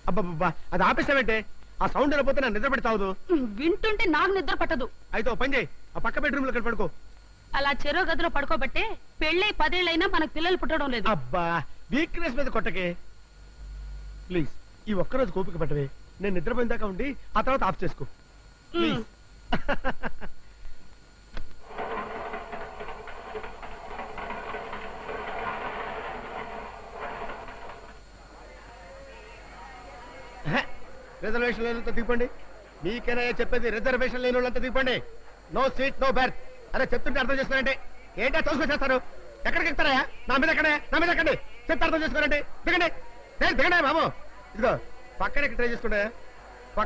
అబ్బా అది ఆపేస్తావేంటే? ఆ సౌండ్ వెళ్ళిపోతే నా నిద్ర పెడతావు. వింటుంటే నాకు నిద్ర పట్టదు. అయితే ఓ పని చేయి, ఆ పక్క బెడ్రూమ్ లో పడుకో. అలా చెరో గదిలో పడుకోబట్టే పెళ్ళై 10 ఏళ్ళైనా మనకు పిల్లలు పుట్టడం లేదు. అబ్బా వీక్నెస్ మీద కొట్టకే ప్లీజ్. ఈ ఒక్కరోజు కోపిక పట్టవే, నేను నిద్రపోయిన దాకా ఉండి ఆ తర్వాత ఆఫ్ చేసుకో ప్లీజ్. రిజర్వేషన్ లేనంత దిగండి. మీకైనా చెప్పేది, రిజర్వేషన్ లేని వాళ్ళంతా దిగండి. No seat no berth. అరే చెప్తుంటే అర్థం చేసుకోరండి. ఏంటో తోసుకొచ్చేస్తారు. ఎక్కడికి ఎక్కుతారా? నా మీద ఎక్కడే, నా మీద ఎక్కండి. చెప్తే అర్థం చేసుకోరండి. దిగండి దిగండి బాబు. ఇదిగో పక్కన ట్రై చేసుకుంటే